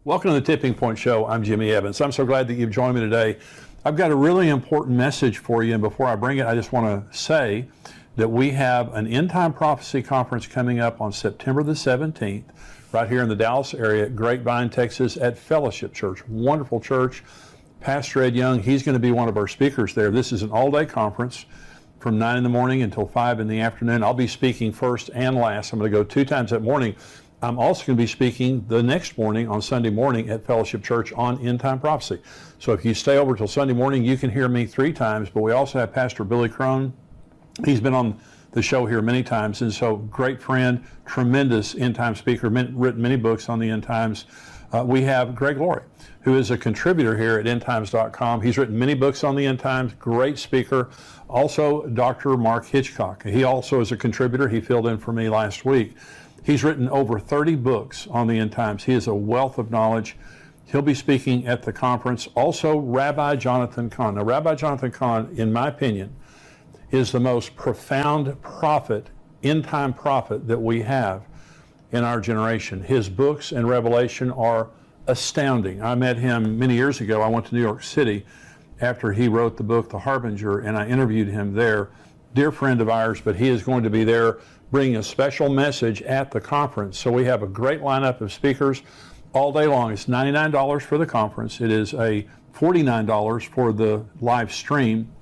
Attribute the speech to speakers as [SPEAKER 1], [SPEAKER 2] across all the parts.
[SPEAKER 1] Welcome to the Tipping Point Show. I'm Jimmy Evans. I'm so glad that you've joined me today. I've got a really important message for you, and before I bring it, I just want to say that we have an End Time Prophecy Conference coming up on September the 17th, right here in the Dallas area at Grapevine, Texas, at Fellowship Church. Wonderful church. Pastor Ed Young, he's going to be one of our speakers there. This is an all-day conference from 9 in the morning until 5 in the afternoon. I'll be speaking first and last. I'm going to go 2 times that morning. I'm also going to be speaking the next morning on Sunday morning at Fellowship Church on End Time Prophecy. So if you stay over till Sunday morning, you can hear me 3 times, but we also have Pastor Billy Crone. He's been on the show here many times, and so great friend, tremendous end time speaker, written many books on the end times. We have Greg Laurie, who is a contributor here at endtimes.com. He's written many books on the end times, great speaker. Also, Dr. Mark Hitchcock. He also is a contributor. He filled in for me last week. He's written over 30 books on the end times. He is a wealth of knowledge. He'll be speaking at the conference. Also, Rabbi Jonathan Cahn. Now, Rabbi Jonathan Cahn, in my opinion, is the most profound prophet, end-time prophet that we have in our generation. His books and revelation are astounding. I met him many years ago. I went to New York City after he wrote the book, The Harbinger, and I interviewed him there. Dear friend of ours, but he is going to be there bringing a special message at the conference. So we have a great lineup of speakers all day long. It's $99 for the conference. It is a $49 for the live stream.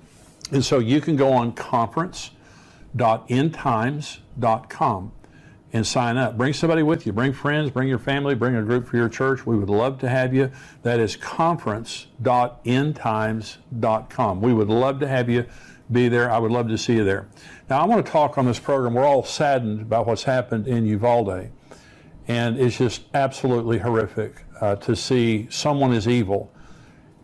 [SPEAKER 1] And so you can go on conference.endtimes.com and sign up. Bring somebody with you. Bring friends, bring your family, bring a group for your church. We would love to have you. That is conference.endtimes.com. We would love to have you be there. I would love to see you there. Now, I want to talk on this program. We're all saddened about what's happened in Uvalde, and it's just absolutely horrific to see someone as evil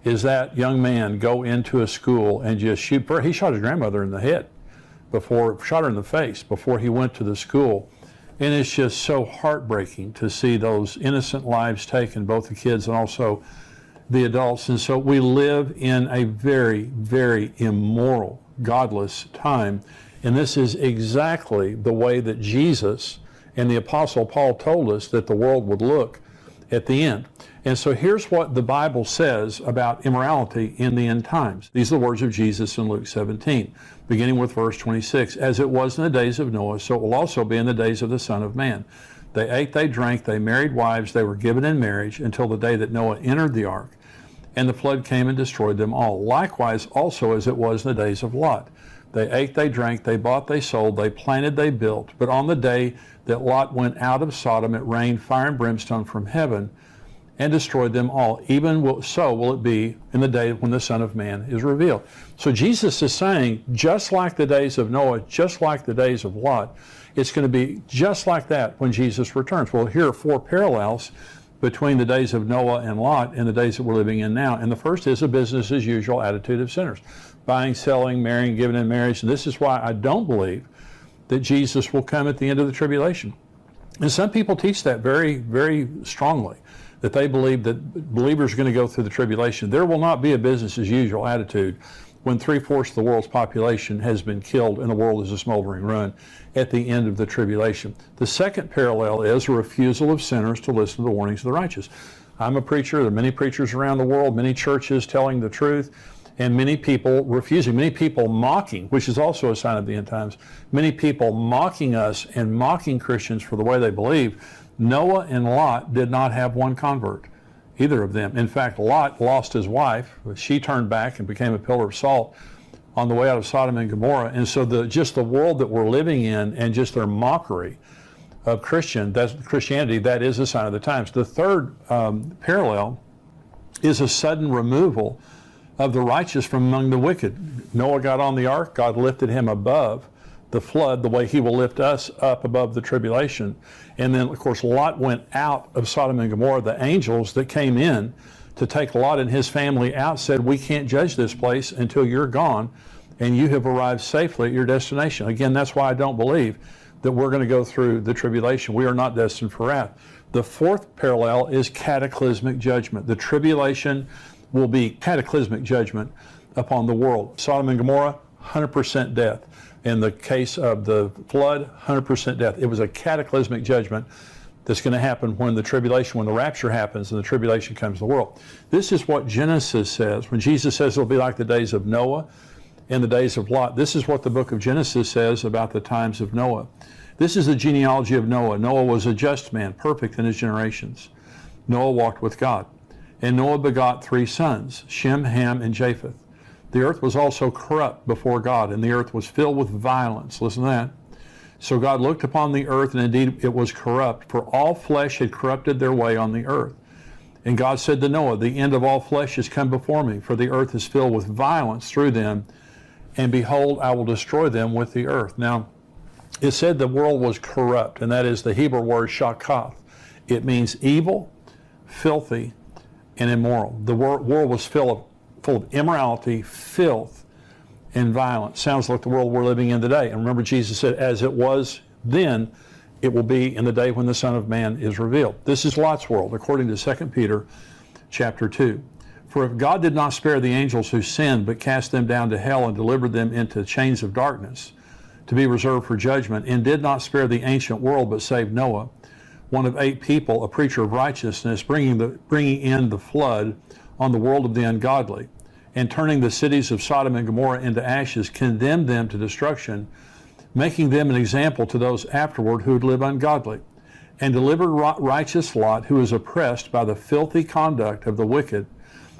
[SPEAKER 1] as that young man go into a school and just shoot. He shot his grandmother in the head shot her in the face before he went to the school. And it's just so heartbreaking to see those innocent lives taken, both the kids and also the adults. And so we live in a very, very immoral, godless time. And this is exactly the way that Jesus and the Apostle Paul told us that the world would look at the end. And so here's what the Bible says about immorality in the end times. These are the words of Jesus in Luke 17, beginning with verse 26. As it was in the days of Noah, so it will also be in the days of the Son of Man. They ate, they drank, they married wives, they were given in marriage until the day that Noah entered the ark, and the flood came and destroyed them all. Likewise also as it was in the days of Lot. They ate, they drank, they bought, they sold, they planted, they built. But on the day that Lot went out of Sodom, it rained fire and brimstone from heaven and destroyed them all. Even so will it be in the day when the Son of Man is revealed. So Jesus is saying, just like the days of Noah, just like the days of Lot, it's going to be just like that when Jesus returns. Well, here are 4 parallels between the days of Noah and Lot and the days that we're living in now. And the first is a business as usual attitude of sinners. Buying, selling, marrying, giving in marriage. And this is why I don't believe that Jesus will come at the end of the tribulation. And some people teach that very, very strongly, that they believe that believers are going to go through the tribulation. There will not be a business as usual attitude when 3/4 of the world's population has been killed and the world is a smoldering ruin at the end of the tribulation. The second parallel is a refusal of sinners to listen to the warnings of the righteous. I'm a preacher. There are many preachers around the world, many churches telling the truth, and many people refusing, many people mocking, which is also a sign of the end times, many people mocking us and mocking Christians for the way they believe. Noah and Lot did not have one convert, either of them. In fact, Lot lost his wife. She turned back and became a pillar of salt on the way out of Sodom and Gomorrah. And so just the world that we're living in and just their mockery of Christianity, that is a sign of the times. The third parallel is a sudden removal of the righteous from among the wicked. Noah got on the ark. God lifted him above the flood the way he will lift us up above the tribulation. And then, of course, Lot went out of Sodom and Gomorrah. The angels that came in to take Lot and his family out said, we can't judge this place until you're gone and you have arrived safely at your destination. Again, that's why I don't believe that we're going to go through the tribulation. We are not destined for wrath. The fourth parallel is cataclysmic judgment. The tribulation will be cataclysmic judgment upon the world. Sodom and Gomorrah, 100% death. In the case of the flood, 100% death. It was a cataclysmic judgment that's going to happen when the tribulation, when the rapture happens and the tribulation comes to the world. This is what Genesis says. When Jesus says it'll be like the days of Noah and the days of Lot, this is what the book of Genesis says about the times of Noah. This is the genealogy of Noah. Noah was a just man, perfect in his generations. Noah walked with God. And Noah begot 3 sons, Shem, Ham, and Japheth. The earth was also corrupt before God, and the earth was filled with violence. Listen to that. So God looked upon the earth, and indeed it was corrupt, for all flesh had corrupted their way on the earth. And God said to Noah, the end of all flesh has come before me, for the earth is filled with violence through them, and behold, I will destroy them with the earth. Now, it said the world was corrupt, and that is the Hebrew word shakath. It means evil, filthy, and immoral. The world was full of immorality, filth, and violence. Sounds like the world we're living in today. And remember, Jesus said, as it was then, it will be in the day when the Son of Man is revealed. This is Lot's world, according to 2 Peter chapter 2. For if God did not spare the angels who sinned, but cast them down to hell and delivered them into chains of darkness, to be reserved for judgment, and did not spare the ancient world, but saved Noah, one of 8 people, a preacher of righteousness, bringing in the flood on the world of the ungodly, and turning the cities of Sodom and Gomorrah into ashes, condemned them to destruction, making them an example to those afterward who would live ungodly, and delivered righteous Lot, who was oppressed by the filthy conduct of the wicked.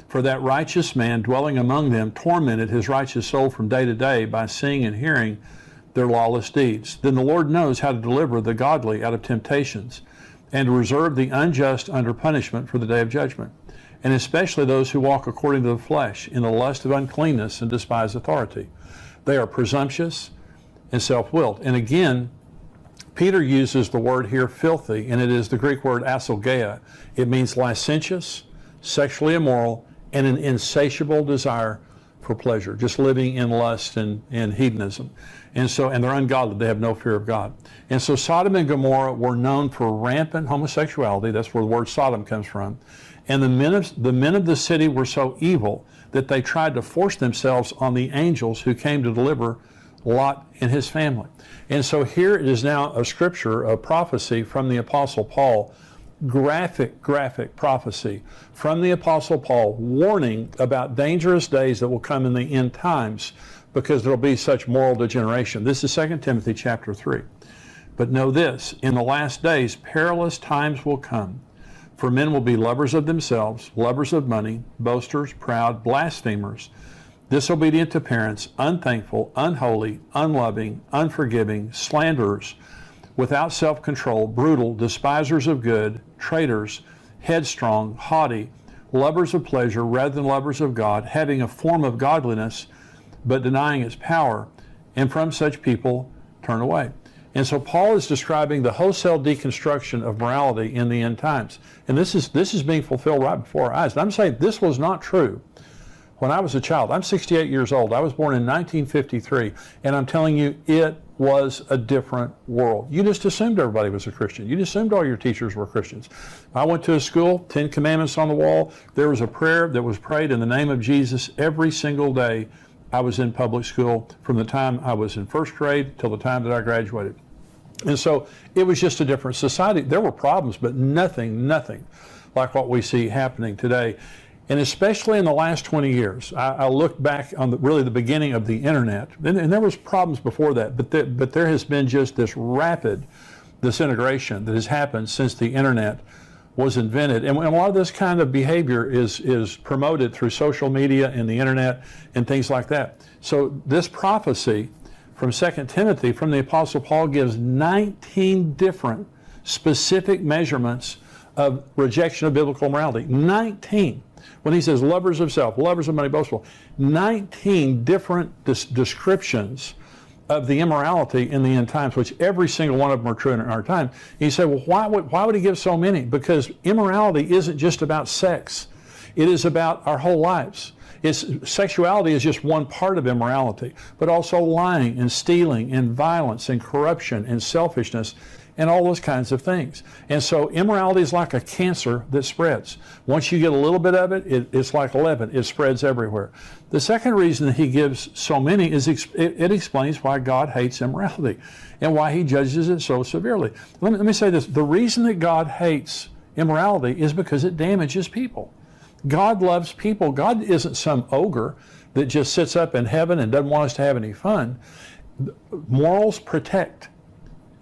[SPEAKER 1] For that righteous man dwelling among them tormented his righteous soul from day to day by seeing and hearing their lawless deeds. Then the Lord knows how to deliver the godly out of temptations, and to reserve the unjust under punishment for the day of judgment, and especially those who walk according to the flesh, in the lust of uncleanness and despise authority. They are presumptuous and self-willed. And again, Peter uses the word here, filthy, and it is the Greek word asolgeia. It means licentious, sexually immoral, and an insatiable desire for pleasure, just living in lust and hedonism. And they're ungodly. They have no fear of God. And so Sodom and Gomorrah were known for rampant homosexuality. That's where the word Sodom comes from. And the men of the city were so evil that they tried to force themselves on the angels who came to deliver Lot and his family. And so here it is now a scripture, a prophecy from the Apostle Paul, graphic prophecy from the Apostle Paul, warning about dangerous days that will come in the end times, because there will be such moral degeneration. This is 2 Timothy chapter 3. But know this, in the last days perilous times will come, for men will be lovers of themselves, lovers of money, boasters, proud, blasphemers, disobedient to parents, unthankful, unholy, unloving, unforgiving, slanderers, without self-control, brutal, despisers of good, traitors, headstrong, haughty, lovers of pleasure rather than lovers of God, having a form of godliness, but denying its power, and from such people turn away. And so Paul is describing the wholesale deconstruction of morality in the end times. And this is being fulfilled right before our eyes. And I'm saying this was not true when I was a child. I'm 68 years old. I was born in 1953. And I'm telling you, it was a different world. You just assumed everybody was a Christian. You just assumed all your teachers were Christians. I went to a school, 10 Commandments on the wall. There was a prayer that was prayed in the name of Jesus every single day I was in public school, from the time I was in first grade till the time that I graduated. And so it was just a different society. There were problems, but nothing like what we see happening today. And especially in the last 20 years, I look back on really the beginning of the internet, and there was problems before that, but there has been just this rapid disintegration that has happened since the internet was invented. And a lot of this kind of behavior is promoted through social media and the internet and things like that. So this prophecy from 2 Timothy from the Apostle Paul gives 19 different specific measurements of rejection of biblical morality. 19. When he says lovers of self, lovers of money, boastful, 19 different descriptions of the immorality in the end times, which every single one of them are true in our time. And you say, well, why would he give so many? Because immorality isn't just about sex. It is about our whole lives. Sexuality is just one part of immorality, but also lying and stealing and violence and corruption and selfishness and all those kinds of things. And so immorality is like a cancer that spreads. Once you get a little bit of it, it's like leaven. It spreads everywhere. The second reason that he gives so many is it explains why God hates immorality and why he judges it so severely. Let me say this. The reason that God hates immorality is because it damages people. God loves people. God isn't some ogre that just sits up in heaven and doesn't want us to have any fun. Morals protect.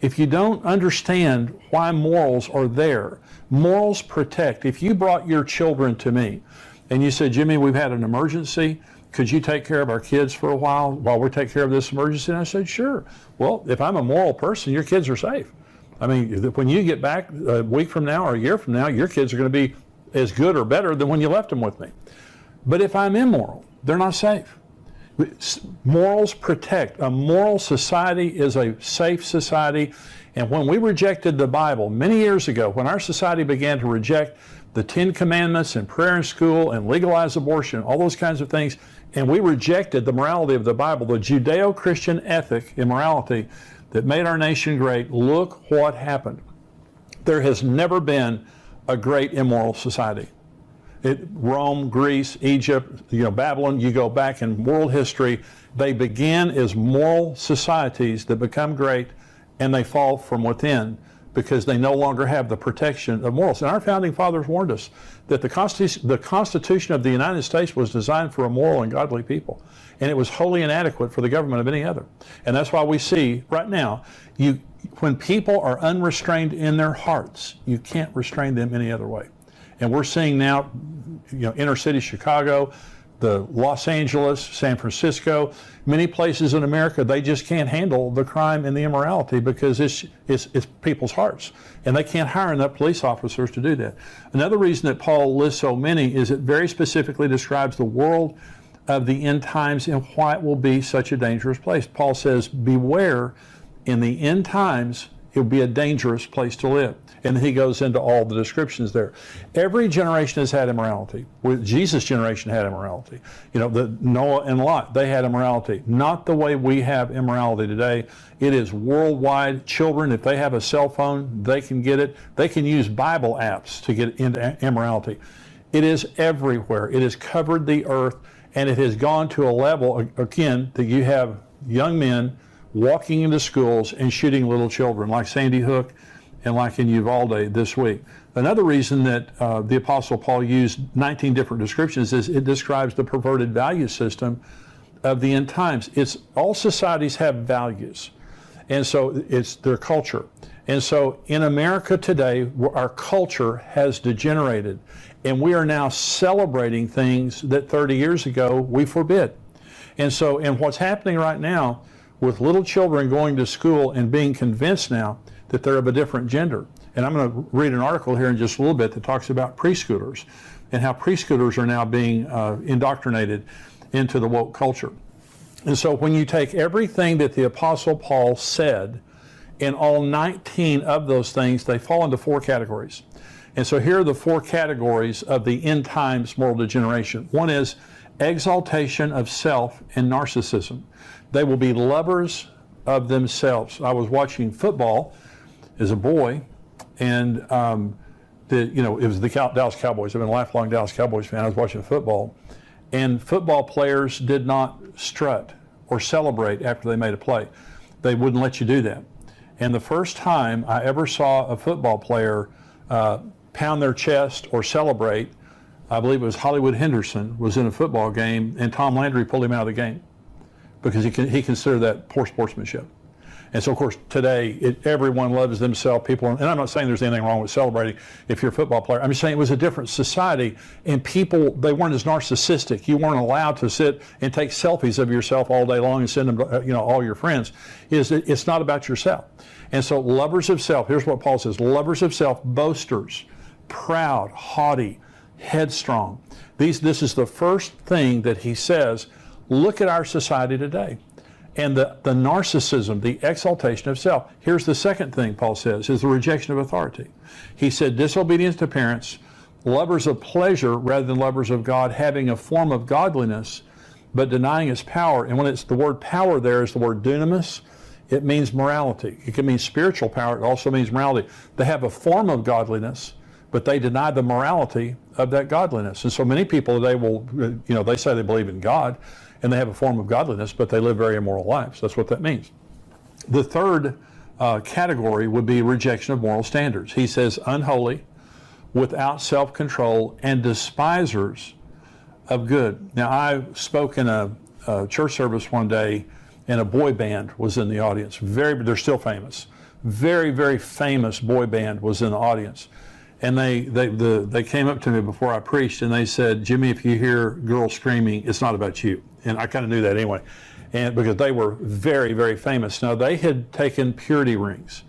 [SPEAKER 1] If you don't understand why morals are there, morals protect. If you brought your children to me and you said, Jimmy, we've had an emergency, could you take care of our kids for a while we take care of this emergency? And I said, sure. Well, if I'm a moral person, your kids are safe. I mean, when you get back a week from now or a year from now, your kids are going to be as good or better than when you left them with me. But if I'm immoral, they're not safe. Morals protect. A moral society is a safe society. And when we rejected the Bible many years ago, when our society began to reject the 10 Commandments and prayer in school and legalize abortion, all those kinds of things, and we rejected the morality of the Bible, the Judeo-Christian ethic in morality that made our nation great, look what happened. There has never been a great immoral society. Rome, Greece, Egypt, Babylon, you go back in world history, they began as moral societies that become great, and they fall from within because they no longer have the protection of morals. And our founding fathers warned us that the Constitution of the United States was designed for a moral and godly people, and it was wholly inadequate for the government of any other. And that's why we see right now, when people are unrestrained in their hearts, you can't restrain them any other way. And we're seeing now, inner city Chicago, the Los Angeles, San Francisco, many places in America, they just can't handle the crime and the immorality because it's people's hearts. And they can't hire enough police officers to do that. Another reason that Paul lists so many is it very specifically describes the world of the end times and why it will be such a dangerous place. Paul says, beware, in the end times, it will be a dangerous place to live. And he goes into all the descriptions there. Every generation has had immorality. Jesus' generation had immorality. The Noah and Lot, they had immorality. Not the way we have immorality today. It is worldwide. Children, if they have a cell phone, they can get it. They can use Bible apps to get into immorality. It is everywhere. It has covered the earth, and it has gone to a level, again, that you have young men walking into schools and shooting little children, like Sandy Hook and like in Uvalde this week. Another reason that the Apostle Paul used 19 different descriptions is it describes the perverted value system of the end times. All societies have values, and so it's their culture. And so in America today, our culture has degenerated, and we are now celebrating things that 30 years ago we forbid. And what's happening right now with little children going to school and being convinced now that they're of a different gender. And I'm going to read an article here in just a little bit that talks about preschoolers and how preschoolers are now being indoctrinated into the woke culture. And so when you take everything that the Apostle Paul said, and all 19 of those things, they fall into 4 categories. And so here are the 4 categories of the end times moral degeneration. One is exaltation of self and narcissism. They will be lovers of themselves. I was watching football as a boy, and it was the Dallas Cowboys. I've been a lifelong Dallas Cowboys fan. I was watching football, and football players did not strut or celebrate after they made a play. They wouldn't let you do that. And the first time I ever saw a football player pound their chest or celebrate, I believe it was Hollywood Henderson was in a football game, and Tom Landry pulled him out of the game because he considered that poor sportsmanship. And so, of course, today, everyone loves themselves. People, and I'm not saying there's anything wrong with celebrating if you're a football player. I'm just saying it was a different society, and people, they weren't as narcissistic. You weren't allowed to sit and take selfies of yourself all day long and send them to all your friends. It's not about yourself. And so, lovers of self, here's what Paul says, lovers of self, boasters, proud, haughty, headstrong. This is the first thing that he says. Look at our society today. And the narcissism, the exaltation of self. Here's the second thing Paul says, is the rejection of authority. He said, disobedience to parents, lovers of pleasure rather than lovers of God, having a form of godliness, but denying its power. And when it's the word power there is the word dunamis. It means morality. It can mean spiritual power. It also means morality. They have a form of godliness, but they deny the morality of that godliness. And so many people today will, they say they believe in God and they have a form of godliness, but they live very immoral lives. That's what that means. The third category would be rejection of moral standards. He says unholy, without self-control, and despisers of good. Now, I spoke in a church service one day, and a boy band was in the audience. They're still famous. Very, very famous boy band was in the audience. And they came up to me before I preached, and they said, Jimmy, if you hear girls screaming, it's not about you. And I kind of knew that anyway, and because they were very, very famous. Now, they had taken purity rings,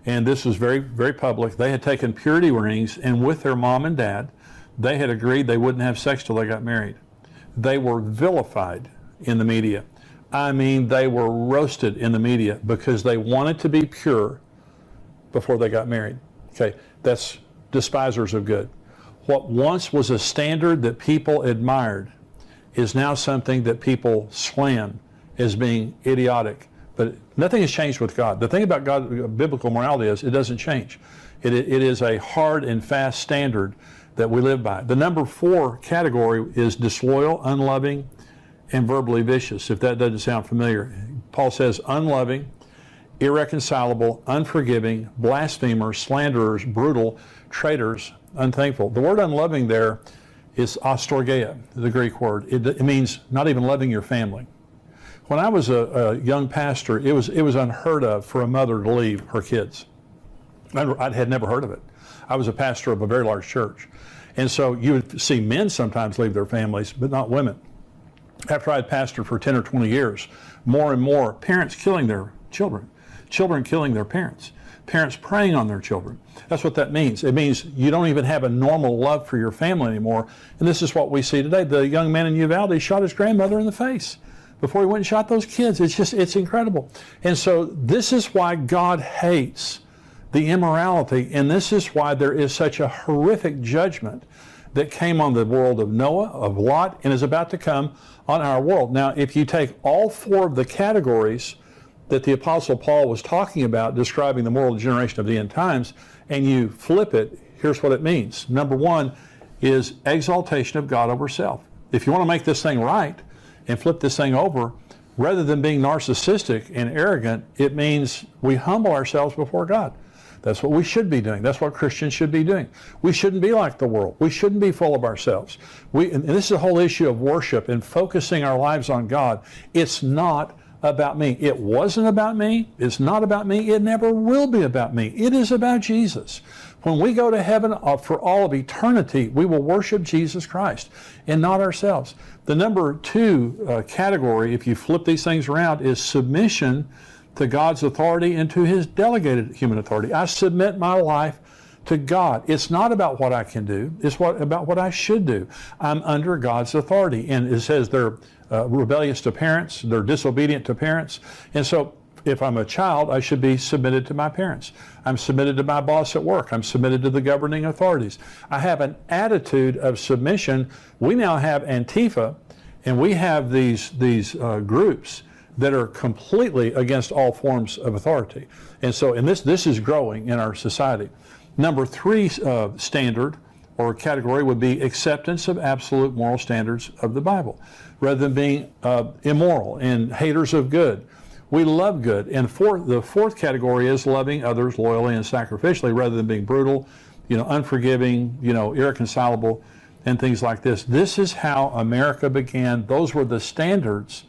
[SPEAKER 1] and this was very, very public. They had taken purity rings, and with their mom and dad, they had agreed they wouldn't have sex till they got married. They were vilified in the media. I mean, they were roasted in the media because they wanted to be pure before they got married. Okay, that's despisers of good. What once was a standard that people admired is now something that people slam as being idiotic. But nothing has changed with God. The thing about God, biblical morality, is it doesn't change. It is a hard and fast standard that we live by. The number 4 category is disloyal, unloving, and verbally vicious, if that doesn't sound familiar. Paul says unloving, irreconcilable, unforgiving, blasphemers, slanderers, brutal, traitors, unthankful. The word unloving there is astorgeia, the Greek word. It means not even loving your family. When I was a young pastor, it was unheard of for a mother to leave her kids. I had never heard of it. I was a pastor of a very large church. And so you would see men sometimes leave their families, but not women. After I had pastored for 10 or 20 years, more and more parents killing their children, children killing their parents, parents preying on their children. That's what that means. It means you don't even have a normal love for your family anymore. And this is what we see today. The young man in Uvalde shot his grandmother in the face before he went and shot those kids. It's incredible. And so this is why God hates the immorality, and this is why there is such a horrific judgment that came on the world of Noah, of Lot, and is about to come on our world. Now, if you take all 4 of the categories that the Apostle Paul was talking about, describing the moral generation of the end times, and you flip it, here's what it means. Number 1 is exaltation of God over self. If you want to make this thing right and flip this thing over, rather than being narcissistic and arrogant, it means we humble ourselves before God. That's what we should be doing. That's what Christians should be doing. We shouldn't be like the world. We shouldn't be full of ourselves. And this is the whole issue of worship and focusing our lives on God. It's not about me. It wasn't about me. It's not about me. It never will be about me. It is about Jesus. When we go to heaven for all of eternity, we will worship Jesus Christ and not ourselves. The number 2 category, if you flip these things around, is submission to God's authority and to His delegated human authority. I submit my life to God. It's not about what I can do. It's about what I should do. I'm under God's authority. And it says they're rebellious to parents. They're disobedient to parents. And so if I'm a child, I should be submitted to my parents. I'm submitted to my boss at work. I'm submitted to the governing authorities. I have an attitude of submission. We now have Antifa, and we have these groups that are completely against all forms of authority. And so, this is growing in our society. Number 3 standard or category would be acceptance of absolute moral standards of the Bible, rather than being immoral and haters of good. We love good. And the 4th category is loving others loyally and sacrificially, rather than being brutal, unforgiving, irreconcilable, and things like this. This is how America began. Those were the standards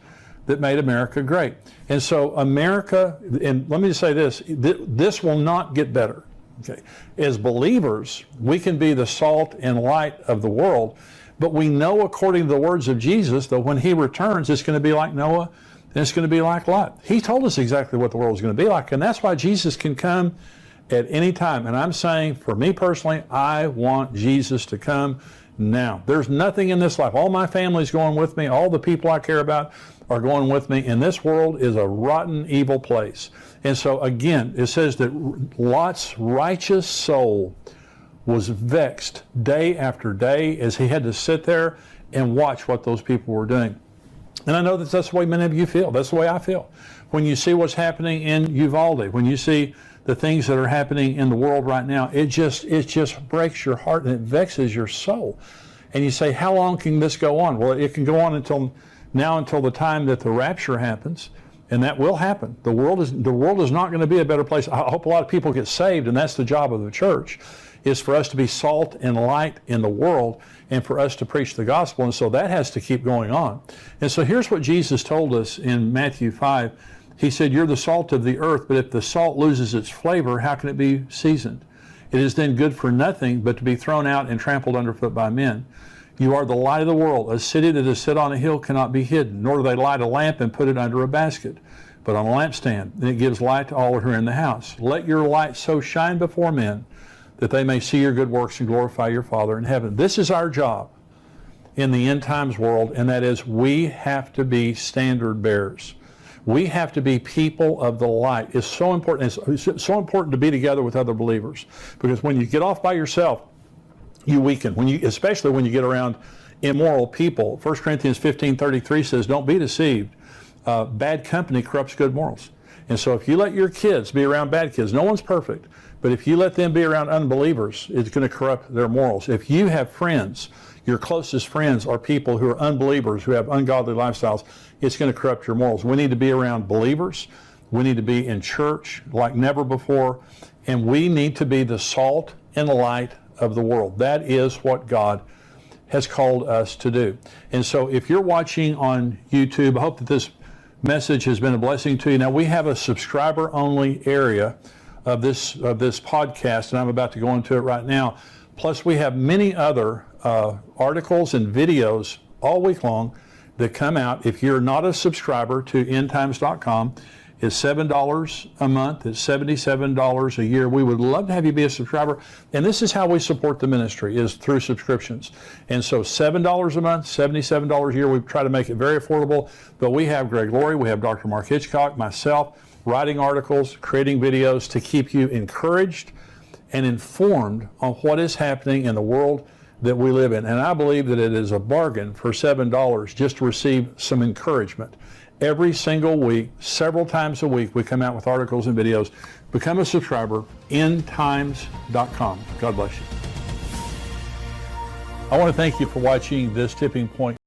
[SPEAKER 1] that made America great. And so America, and let me just say this, this will not get better. Okay. As believers, we can be the salt and light of the world, but we know, according to the words of Jesus, that when He returns, it's going to be like Noah, and it's going to be like Lot. He told us exactly what the world is going to be like, and that's why Jesus can come at any time. And I'm saying, for me personally, I want Jesus to come now. There's nothing in this life. All my family's going with me. All the people I care about are going with me. And this world is a rotten, evil place. And so again, it says that Lot's righteous soul was vexed day after day as he had to sit there and watch what those people were doing. And I know that that's the way many of you feel. That's the way I feel. When you see what's happening in Uvalde, when you see the things that are happening in the world right now, it just breaks your heart and it vexes your soul. And you say, how long can this go on? Well, it can go on until the time that the rapture happens, and that will happen. The world is not going to be a better place. I hope a lot of people get saved, and that's the job of the church, is for us to be salt and light in the world and for us to preach the gospel. And so that has to keep going on. And so here's what Jesus told us in Matthew 5. He said, you're the salt of the earth, but if the salt loses its flavor, how can it be seasoned? It is then good for nothing but to be thrown out and trampled underfoot by men. You are the light of the world. A city that is set on a hill cannot be hidden, nor do they light a lamp and put it under a basket, but on a lampstand, and it gives light to all who are in the house. Let your light so shine before men that they may see your good works and glorify your Father in heaven. This is our job in the end times world, and that is we have to be standard bearers. We have to be people of the light. It's so important. It's so important to be together with other believers, because when you get off by yourself, you weaken. Especially when you get around immoral people. 1 Corinthians 15:33 says, don't be deceived. Bad company corrupts good morals. And so if you let your kids be around bad kids, no one's perfect, but if you let them be around unbelievers, it's going to corrupt their morals. If you have friends, your closest friends are people who are unbelievers, who have ungodly lifestyles, it's going to corrupt your morals. We need to be around believers. We need to be in church like never before. And we need to be the salt and the light of the world. That is what God has called us to do. And so if you're watching on YouTube, I hope that this message has been a blessing to you. Now, we have a subscriber-only area of this podcast, and I'm about to go into it right now. Plus, we have many other articles and videos all week long that come out. If you're not a subscriber to endtimes.com, it's $7 a month. It's $77 a year. We would love to have you be a subscriber. And this is how we support the ministry, is through subscriptions. And so $7 a month, $77 a year. We try to make it very affordable. But we have Greg Laurie, we have Dr. Mark Hitchcock, myself, writing articles, creating videos to keep you encouraged and informed on what is happening in the world that we live in. And I believe that it is a bargain for $7 just to receive some encouragement. Every single week, several times a week, we come out with articles and videos. Become a subscriber, endtimes.com. God bless you. I want to thank you for watching this Tipping Point